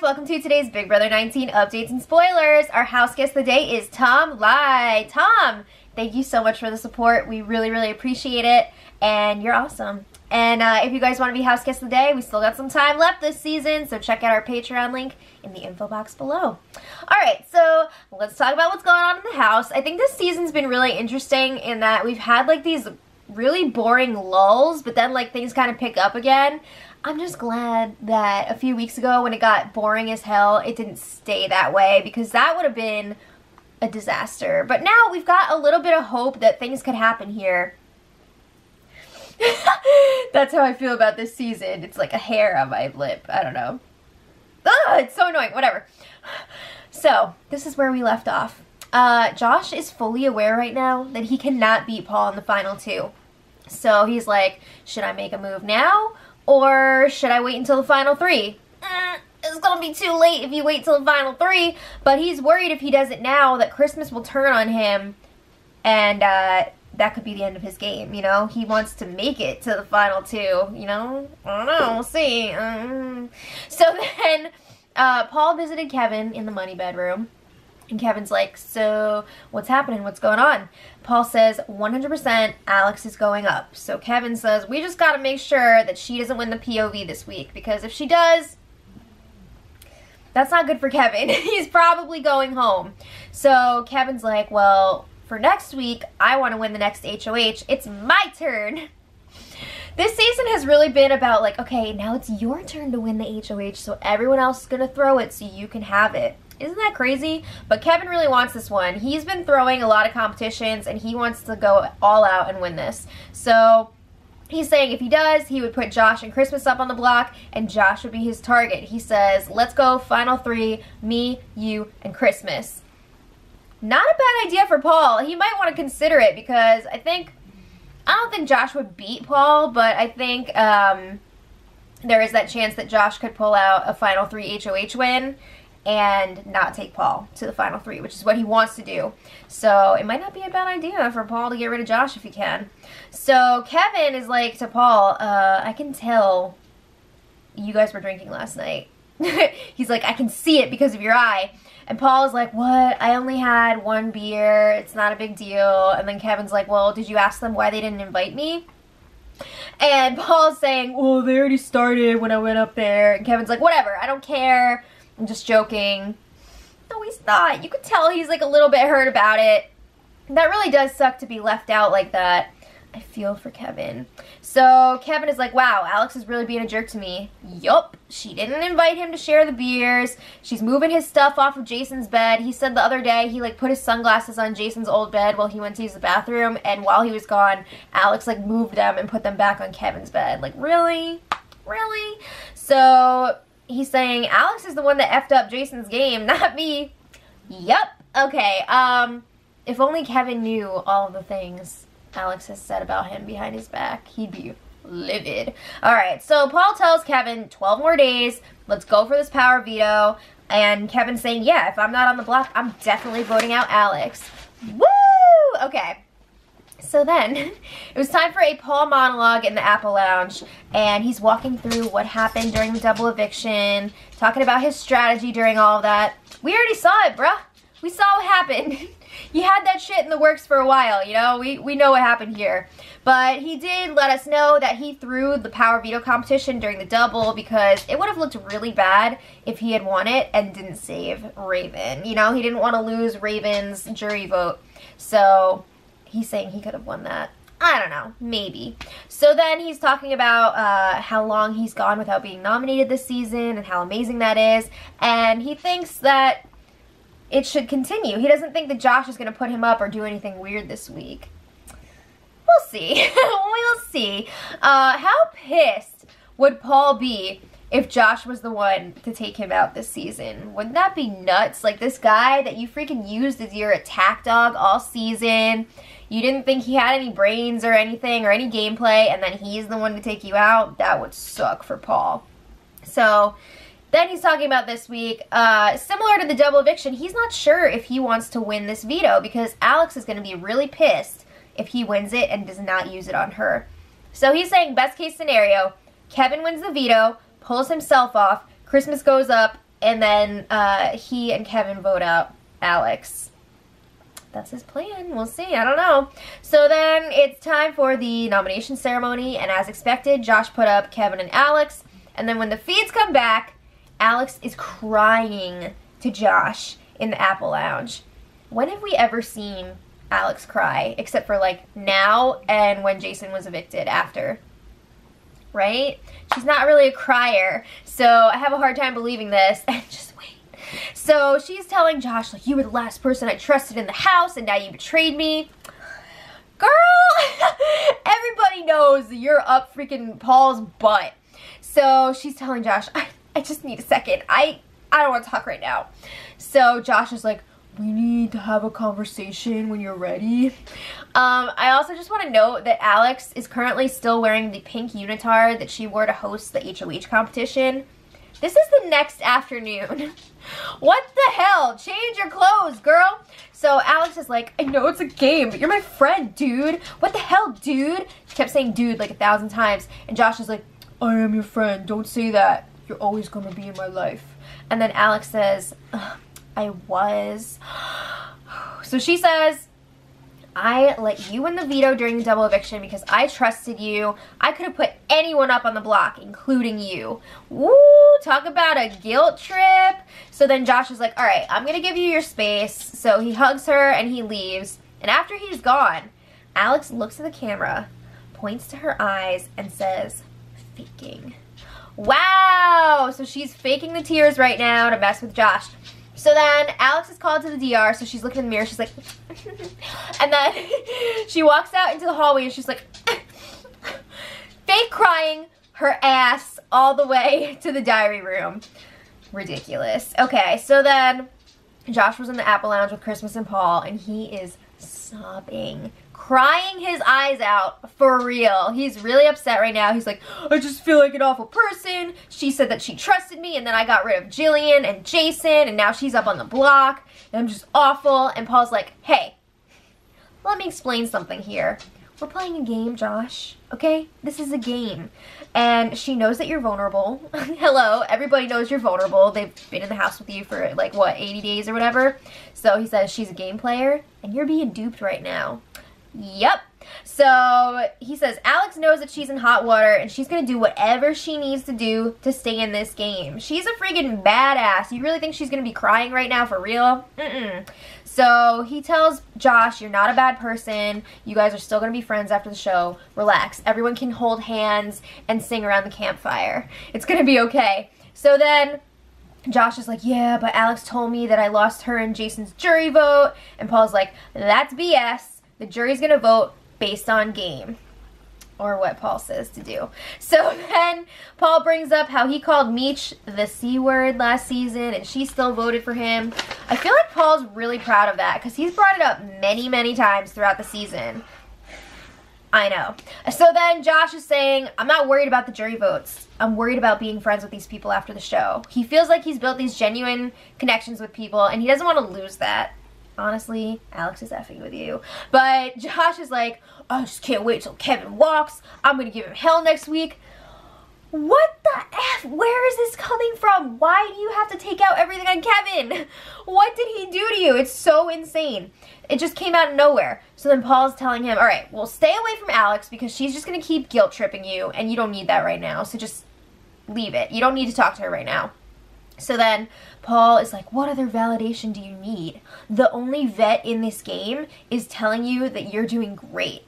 welcome to today's Big Brother 19 updates and spoilers. Our house guest of the day is Tom Lai. Tom, thank you so much for the support. We really appreciate it, and you're awesome. And if you guys want to be house guest of the day, we still got some time left this season, so check out our Patreon link in the info box below. Alright, so let's talk about what's going on in the house. I think this season's been really interesting in that we've had like these really boring lulls, but then like things kind of pick up again. I'm just glad that a few weeks ago when it got boring as hell, it didn't stay that way, because that would have been a disaster. But now we've got a little bit of hope that things could happen here. That's how I feel about this season. It's like a hair on my lip. I don't know. Ah, it's so annoying. Whatever. So, this is where we left off. Josh is fully aware right now that he cannot beat Paul in the final two. So he's like, should I make a move now? Or should I wait until the final three? It's gonna be too late if you wait till the final three. But he's worried if he does it now that Christmas will turn on him. And, that could be the end of his game, you know? He wants to make it to the final two, you know? I don't know, we'll see. So then, Paul visited Kevin in the money bedroom. And Kevin's like, so, what's happening? What's going on? Paul says, 100% Alex is going up. So Kevin says, we just gotta make sure that she doesn't win the POV this week. Because if she does, that's not good for Kevin. He's probably going home. So Kevin's like, well, for next week, I want to win the next HOH. It's my turn. This season has really been about like, okay, now it's your turn to win the HOH, so everyone else is going to throw it so you can have it. Isn't that crazy? But Kevin really wants this one. He's been throwing a lot of competitions, and he wants to go all out and win this. So he's saying if he does, he would put Josh and Christmas up on the block, and Josh would be his target. He says, let's go, final three, me, you, and Christmas. Not a bad idea for Paul. He might want to consider it because I don't think Josh would beat Paul, but I think there is that chance that Josh could pull out a final three HOH win and not take Paul to the final three, which is what he wants to do. So it might not be a bad idea for Paul to get rid of Josh if he can. So Kevin is like to Paul, I can tell you guys were drinking last night. He's like, I can see it because of your eye. And Paul is like, what? I only had one beer. It's not a big deal. And then Kevin's like, well, did you ask them why they didn't invite me? And Paul's saying, well, they already started when I went up there. And Kevin's like, whatever. I don't care. I'm just joking. No, he's not. You could tell he's like a little bit hurt about it. That really does suck to be left out like that. I feel for Kevin. So Kevin is like, wow, Alex is really being a jerk to me. Yup, she didn't invite him to share the beers. She's moving his stuff off of Jason's bed. He said the other day he like put his sunglasses on Jason's old bed while he went to use the bathroom, and while he was gone, Alex like moved them and put them back on Kevin's bed. Like, really? Really? So he's saying Alex is the one that effed up Jason's game, not me. Yup. Okay, if only Kevin knew all of the things Alex has said about him behind his back, he'd be livid. Alright, so Paul tells Kevin 12 more days, let's go for this power veto, and Kevin's saying, yeah, if I'm not on the block, I'm definitely voting out Alex. Woo! Okay, so then it was time for a Paul monologue in the Apple Lounge, and he's walking through what happened during the double eviction, talking about his strategy during all of that. We already saw it, bruh. We saw what happened. He had that shit in the works for a while, you know? We know what happened here. But he did let us know that he threw the power veto competition during the double because it would have looked really bad if he had won it and didn't save Raven. You know, he didn't want to lose Raven's jury vote. So he's saying he could have won that. I don't know, maybe. So then he's talking about how long he's gone without being nominated this season and how amazing that is. And he thinks that it should continue. He doesn't think that Josh is going to put him up or do anything weird this week. We'll see. We'll see. How pissed would Paul be if Josh was the one to take him out this season? Wouldn't that be nuts? Like, this guy that you freaking used as your attack dog all season, you didn't think he had any brains or anything or any gameplay, and then he's the one to take you out? That would suck for Paul. So then he's talking about this week, similar to the double eviction, he's not sure if he wants to win this veto because Alex is going to be really pissed if he wins it and does not use it on her. So he's saying best case scenario, Kevin wins the veto, pulls himself off, Christmas goes up, and then he and Kevin vote out Alex. That's his plan. We'll see. I don't know. So then it's time for the nomination ceremony, and as expected, Josh put up Kevin and Alex, and then when the feeds come back, Alex is crying to Josh in the Apple Lounge. When have we ever seen Alex cry, except for like now and when Jason was evicted after? Right? She's not really a crier, so I have a hard time believing this. And just wait. So she's telling Josh, like, you were the last person I trusted in the house, and now you betrayed me. Girl, everybody knows that you're up freaking Paul's butt. So she's telling Josh, I just need a second. I don't want to talk right now. So Josh is like, we need to have a conversation when you're ready. I also just want to note that Alex is currently still wearing the pink unitard that she wore to host the HOH competition. This is the next afternoon. What the hell? Change your clothes, girl. So Alex is like, I know it's a game, but you're my friend, dude. What the hell, dude? She kept saying dude like 1,000 times. And Josh is like, I am your friend. Don't say that. You're always going to be in my life. And then Alex says, I was. So she says, I let you win the veto during the double eviction because I trusted you. I could have put anyone up on the block, including you. Woo, talk about a guilt trip. So then Josh is like, all right, I'm going to give you your space. So he hugs her and he leaves. And after he's gone, Alex looks at the camera, points to her eyes, and says, faking. Wow, so she's faking the tears right now to mess with Josh. So then Alex is called to the DR, so she's looking in the mirror, she's like, and then she walks out into the hallway and she's like, fake crying her ass all the way to the diary room. Ridiculous. Okay, so then Josh was in the Apple Lounge with Christmas and Paul, and he is sobbing, crying his eyes out for real. He's really upset right now. He's like, I just feel like an awful person. She said that she trusted me, and then I got rid of Jillian and Jason, and now she's up on the block, and I'm just awful. And Paul's like, hey, let me explain something here. We're playing a game, Josh, okay? This is a game. And she knows that you're vulnerable. Hello, everybody knows you're vulnerable. They've been in the house with you for like, what, 80 days or whatever? So he says she's a game player, and you're being duped right now. Yep. So he says Alex knows that she's in hot water and she's going to do whatever she needs to do to stay in this game. She's a freaking badass. You really think she's going to be crying right now for real? Mm-mm. So he tells Josh, you're not a bad person. You guys are still going to be friends after the show. Relax. Everyone can hold hands and sing around the campfire. It's going to be okay. So then Josh is like, yeah, but Alex told me that I lost her and Jason's jury vote. And Paul's like, that's BS. The jury's going to vote based on game, or what Paul says to do. So then Paul brings up how he called Meech the C word last season, and she still voted for him. I feel like Paul's really proud of that because he's brought it up many, many times throughout the season. I know. So then Josh is saying, I'm not worried about the jury votes. I'm worried about being friends with these people after the show. He feels like he's built these genuine connections with people, and he doesn't want to lose that. Honestly, Alex is effing with you. But Josh is like, I just can't wait till Kevin walks. I'm going to give him hell next week. What the F? Where is this coming from? Why do you have to take out everything on Kevin? What did he do to you? It's so insane. It just came out of nowhere. So then Paul's telling him, all right, well, stay away from Alex because she's just going to keep guilt tripping you, and you don't need that right now. So just leave it. You don't need to talk to her right now. So then Paul is like, what other validation do you need? The only vet in this game is telling you that you're doing great.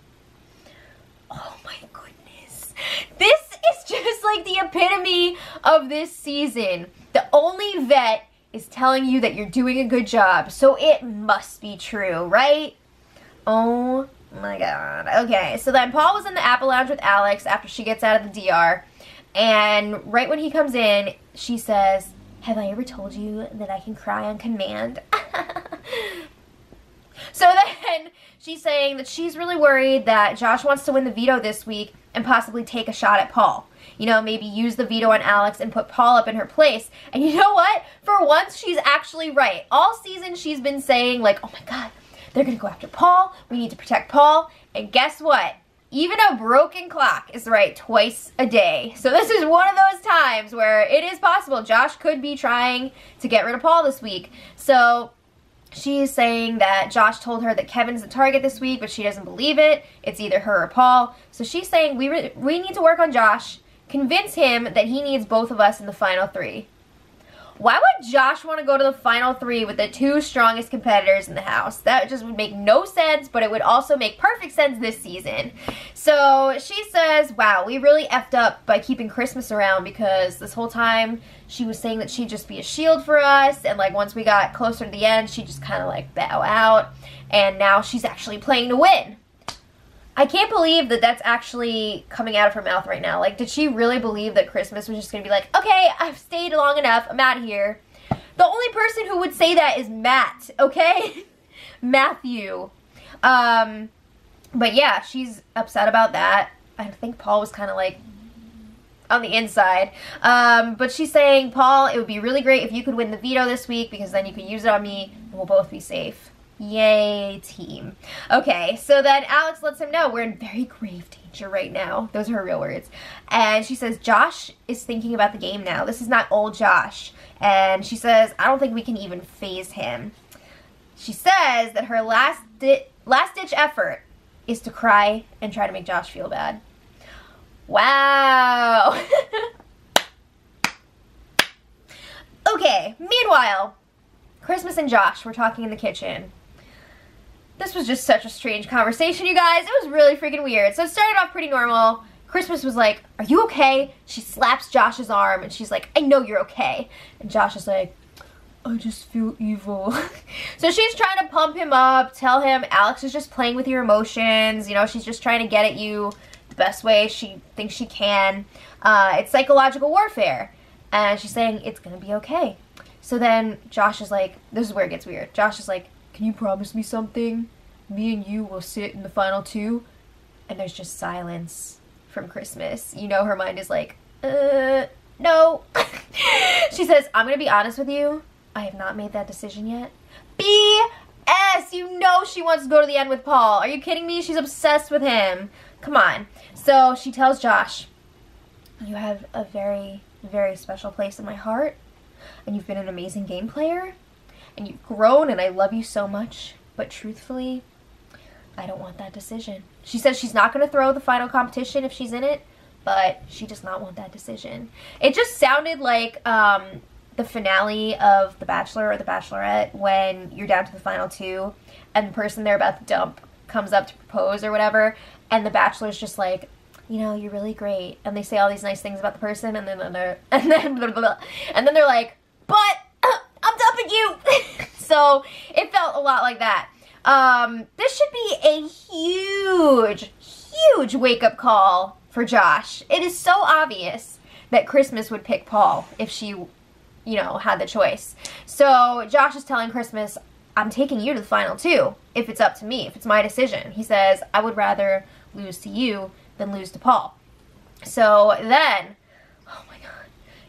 Oh my goodness. This is just like the epitome of this season. The only vet is telling you that you're doing a good job, so it must be true, right? Oh my god. Okay, so then Paul was in the Apple Lounge with Alex after she gets out of the DR, and right when he comes in, she says, have I ever told you that I can cry on command? So then she's saying that she's really worried that Josh wants to win the veto this week and possibly take a shot at Paul. You know, maybe use the veto on Alex and put Paul up in her place. And you know what? For once, she's actually right. All season, she's been saying, like, oh my god, they're going to go after Paul. We need to protect Paul. And guess what? even a broken clock is right twice a day. So this is one of those times where it is possible Josh could be trying to get rid of Paul this week. So she's saying that Josh told her that Kevin's the target this week, but she doesn't believe it. It's either her or Paul. So she's saying we need to work on Josh, convince him that he needs both of us in the final 3. Why would Josh want to go to the final 3 with the 2 strongest competitors in the house? That just would make no sense, but it would also make perfect sense this season. So she says, wow, we really effed up by keeping Christmas around, because this whole time she was saying that she'd just be a shield for us, and like once we got closer to the end, she'd just kind of like bow out, and now she's actually playing to win. I can't believe that that's actually coming out of her mouth right now. Like, did she really believe that Christmas was just going to be like, okay, I've stayed long enough, I'm out of here? The only person who would say that is Matt, okay? Matthew. But yeah, she's upset about that. I think Paul was kind of like on the inside. But she's saying, Paul, it would be really great if you could win the veto this week, because then you could use it on me and we'll both be safe. Yay, team. Okay, so then Alex lets him know we're in very grave danger right now. Those are her real words. And she says, Josh is thinking about the game now. This is not old Josh. And she says, I don't think we can even phase him. She says that her last-ditch effort is to cry and try to make Josh feel bad. Wow. Okay, meanwhile, Christmas and Josh were talking in the kitchen. This was just such a strange conversation, you guys. It was really freaking weird. So it started off pretty normal. Christmas was like, are you okay? She slaps Josh's arm and she's like, I know you're okay. And Josh is like, I just feel evil. So she's trying to pump him up, tell him Alex is just playing with your emotions. You know, she's just trying to get at you the best way she thinks she can. It's psychological warfare. And she's saying it's going to be okay. So then Josh is like, this is where it gets weird. Josh is like, can you promise me something? Me and you will sit in the final 2. And there's just silence from Christmas. You know her mind is like, no. She says, I'm going to be honest with you. I have not made that decision yet. BS! You know she wants to go to the end with Paul. Are you kidding me? She's obsessed with him. Come on. So she tells Josh, you have a very, very special place in my heart. And you've been an amazing game player. And you've grown, and I love you so much. But truthfully, I don't want that decision. She says she's not going to throw the final competition if she's in it, but she does not want that decision. It just sounded like the finale of The Bachelor or The Bachelorette, when you're down to the final 2, and the person they're about to dump comes up to propose or whatever, and the Bachelor's just like, you know, you're really great. And they say all these nice things about the person, and then they're like, but I'm dumping you. So it felt a lot like that. This should be a huge wake-up call for Josh. It is so obvious that Christmas would pick Paul if she, you know, had the choice. So Josh is telling Christmas, I'm taking you to the final 2 if it's up to me, if it's my decision. He says, I would rather lose to you than lose to Paul. So then, oh my god,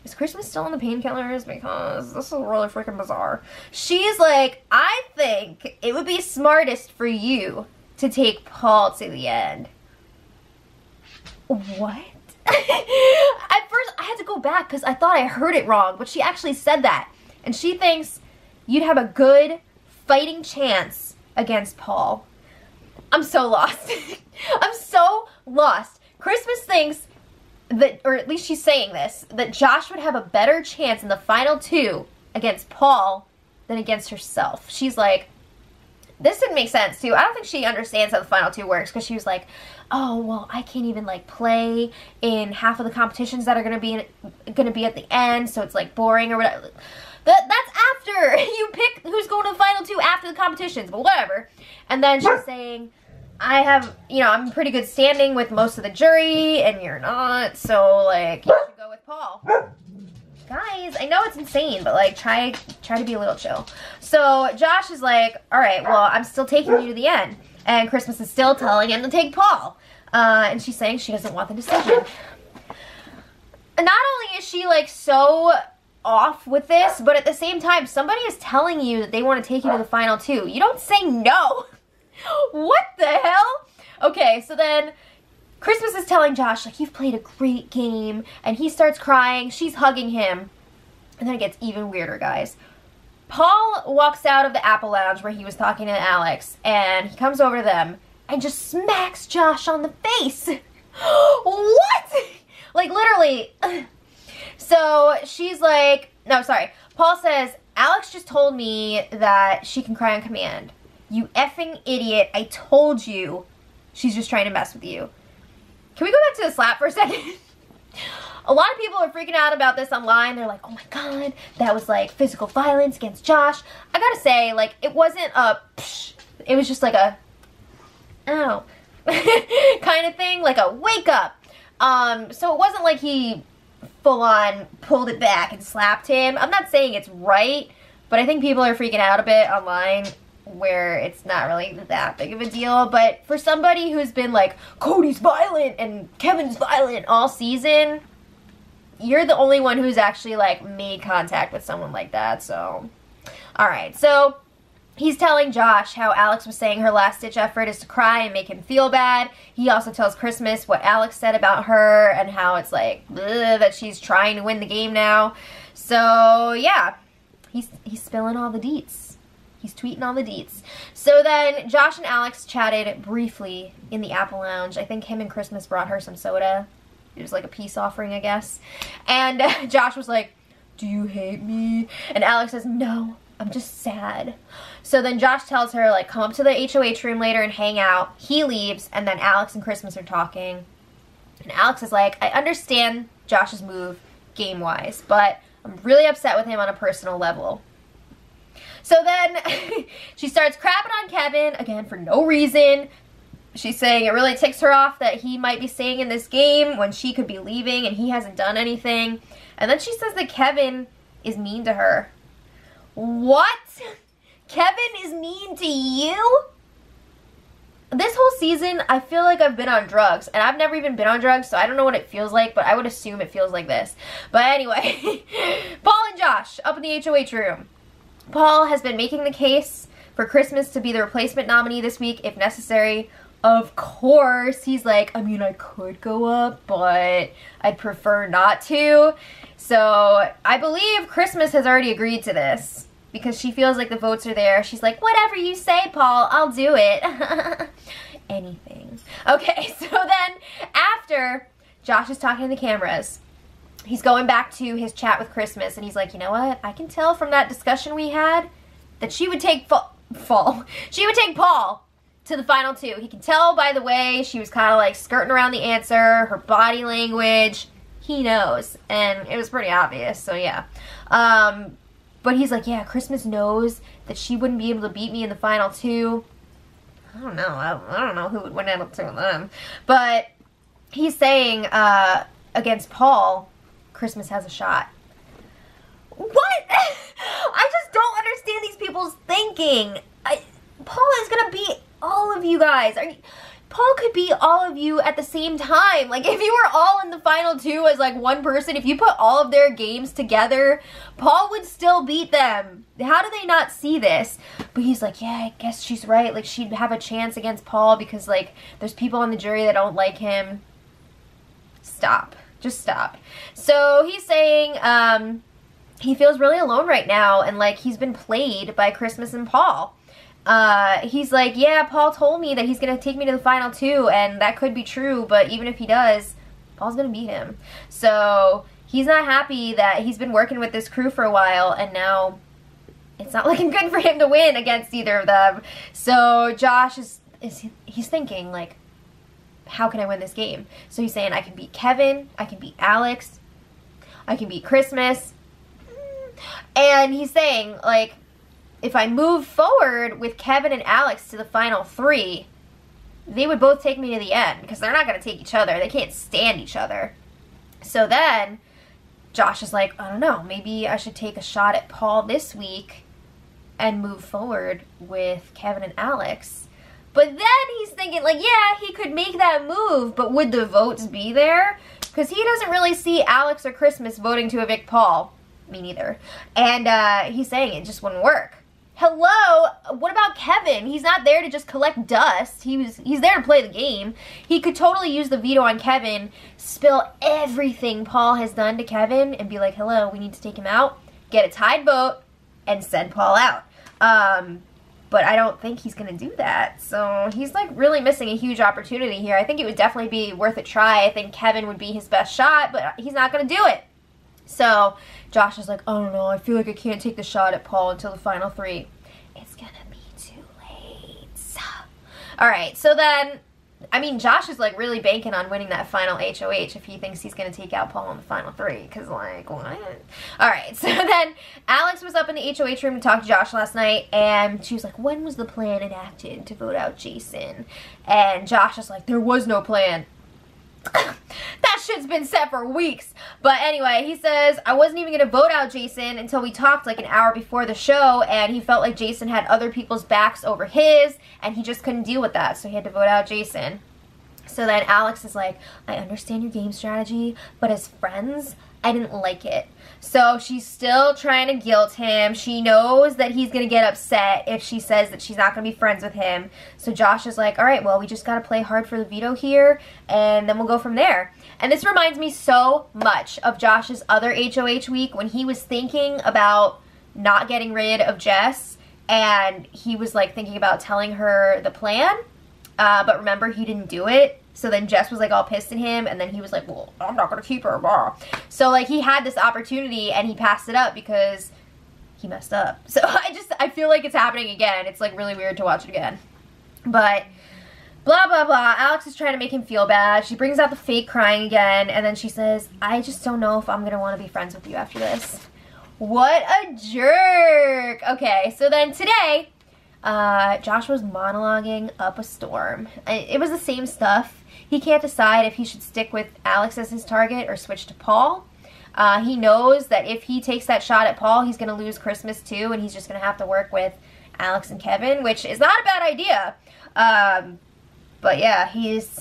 is Christmas still on the painkillers? Because this is really freaking bizarre. She's like, I think it would be smartest for you to take Paul to the end. What? At first, I had to go back because I thought I heard it wrong, but she actually said that. And she thinks you'd have a good fighting chance against Paul. I'm so lost. I'm so lost. Christmas thinks that, or at least she's saying this, that Josh would have a better chance in the final 2 against Paul than against herself. She's like, this didn't make sense too. I don't think she understands how the final 2 works, because she was like, oh, well, I can't even like play in half of the competitions that are gonna be at the end, so it's like boring or whatever. That's after you pick who's going to the final 2 after the competitions, but whatever. And then she's saying, I have, you know, I'm in pretty good standing with most of the jury, and you're not, so, like, you should go with Paul. Guys, I know it's insane, but, like, try to be a little chill. So Josh is like, all right, well, I'm still taking you to the end. And Christmas is still telling him to take Paul. And she's saying she doesn't want the decision. And not only is she, like, so off with this, but at the same time, somebody is telling you that they want to take you to the final 2. You don't say no. What the hell? Okay, so then Christmas is telling Josh, like, you've played a great game, and he starts crying. She's hugging him, and then it gets even weirder, guys. Paul walks out of the Apple Lounge where he was talking to Alex, and he comes over to them and just smacks Josh on the face. What? Like, literally. So she's like, no, sorry. Paul says, Alex just told me that she can cry on command. You effing idiot. I told you she's just trying to mess with you. Can we go back to the slap for a second? A lot of people are freaking out about this online. They're like, oh my god, that was like physical violence against Josh. I gotta say, like, it wasn't a psh, it was just like a ow kind of thing, like a wake up. So it wasn't like he full on pulled it back and slapped him. I'm not saying it's right, but I think people are freaking out a bit online where it's not really that big of a deal. But for somebody who's been like, Cody's violent and Kevin's violent all season, you're the only one who's actually like made contact with someone like that. So, alright, so he's telling Josh how Alex was saying her last ditch effort is to cry and make him feel bad. He also tells Christmas what Alex said about her and how it's like that she's trying to win the game now. So yeah, he's spilling all the deets. He's tweeting all the deets. So then Josh and Alex chatted briefly in the Apple Lounge. I think him and Christmas brought her some soda. It was like a peace offering, I guess. And Josh was like, do you hate me? And Alex says, no, I'm just sad. So then Josh tells her, like, come up to the HOH room later and hang out. He leaves, and then Alex and Christmas are talking. And Alex is like, I understand Josh's move game-wise, but I'm really upset with him on a personal level. So then she starts crapping on Kevin, again, for no reason. She's saying it really ticks her off that he might be staying in this game when she could be leaving and he hasn't done anything. And then she says that Kevin is mean to her. What? Kevin is mean to you? This whole season, I feel like I've been on drugs. And I've never even been on drugs, so I don't know what it feels like, but I would assume it feels like this. But anyway, Paul and Josh up in the HOH room. Paul has been making the case for Christmas to be the replacement nominee this week if necessary. Of course, he's like, I mean, I could go up, but I'd prefer not to. So I believe Christmas has already agreed to this because she feels like the votes are there. She's like, whatever you say, Paul, I'll do it. Anything. Okay, so then after Josh is talking to the cameras, he's going back to his chat with Christmas, and he's like, you know what? I can tell from that discussion we had that she would take She would take Paul to the final two. He can tell by the way she was kind of like skirting around the answer, her body language. He knows, and it was pretty obvious, so yeah. But he's like, yeah, Christmas knows that she wouldn't be able to beat me in the final two. I don't know. I don't know who would win out of two of them. But he's saying against Paul, Christmas has a shot. What? I just don't understand these people's thinking. Paul is going to beat all of you guys. Paul could beat all of you at the same time. Like, if you were all in the final two as, like, one person, if you put all of their games together, Paul would still beat them. How do they not see this? But he's like, yeah, I guess she's right. Like, she'd have a chance against Paul because, like, there's people on the jury that don't like him. Stop. Just stop. So he's saying he feels really alone right now, and, like, he's been played by Christmas and Paul. He's like, yeah, Paul told me that he's going to take me to the final two, and that could be true, but even if he does, Paul's going to beat him. So he's not happy that he's been working with this crew for a while, and now it's not looking good for him to win against either of them. So Josh he's thinking, like, how can I win this game? So he's saying, I can beat Kevin, I can beat Alex, I can beat Christmas, and he's saying, like, if I move forward with Kevin and Alex to the final three, they would both take me to the end because they're not going to take each other. They can't stand each other. So then Josh is like, I don't know, maybe I should take a shot at Paul this week and move forward with Kevin and Alex. But then he's thinking, like, yeah, he could make that move, but would the votes be there? Because he doesn't really see Alex or Christmas voting to evict Paul. Me neither. And he's saying it just wouldn't work. Hello? What about Kevin? He's not there to just collect dust. He's there to play the game. He could totally use the veto on Kevin, spill everything Paul has done to Kevin, and be like, hello, we need to take him out, get a tied vote, and send Paul out. But I don't think he's going to do that. So he's like really missing a huge opportunity here. I think it would definitely be worth a try. I think Kevin would be his best shot, but he's not going to do it. So Josh is like, oh no, I feel like I can't take the shot at Paul until the final 3. It's gonna be too late. Alright, so then, I mean, Josh is like really banking on winning that final HOH if he thinks he's gonna take out Paul in the final 3, because like, what? Alright, so then Alex was up in the HOH room to talk to Josh last night, and she was like, when was the plan enacted to vote out Jason? And Josh is like, there was no plan. That shit's been set for weeks. But anyway, he says, I wasn't even going to vote out Jason until we talked like an hour before the show, and he felt like Jason had other people's backs over his, and he just couldn't deal with that, so he had to vote out Jason. So then Alex is like, I understand your game strategy, but as friends, I didn't like it. So she's still trying to guilt him. She knows that he's going to get upset if she says that she's not going to be friends with him. So Josh is like, all right, well, we just got to play hard for the veto here, and then we'll go from there. And this reminds me so much of Josh's other HOH week when he was thinking about not getting rid of Jess, and he was like thinking about telling her the plan, but remember, he didn't do it. So then Jess was like all pissed at him, and then he was like, well, I'm not going to keep her, blah. So like he had this opportunity and he passed it up because he messed up. So I feel like it's happening again. It's like really weird to watch it again. But blah, blah, blah. Alex is trying to make him feel bad. She brings out the fake crying again, and then she says, I just don't know if I'm going to want to be friends with you after this. What a jerk. Okay, so then today, Josh was monologuing up a storm. It was the same stuff. He can't decide if he should stick with Alex as his target or switch to Paul. He knows that if he takes that shot at Paul, he's going to lose Christmas too, and he's just going to have to work with Alex and Kevin, which is not a bad idea. But yeah, he's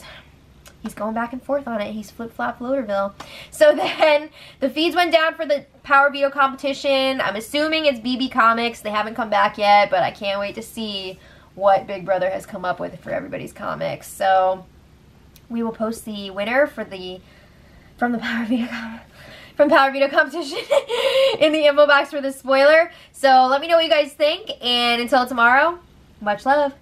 going back and forth on it. He's flip-flop Loaderville. So then the feeds went down for the Power Veto competition. I'm assuming it's BB Comics. They haven't come back yet, but I can't wait to see what Big Brother has come up with for everybody's comics. So we will post the winner from the Power Veto competition in the info box for the spoiler. So let me know what you guys think, and until tomorrow, much love.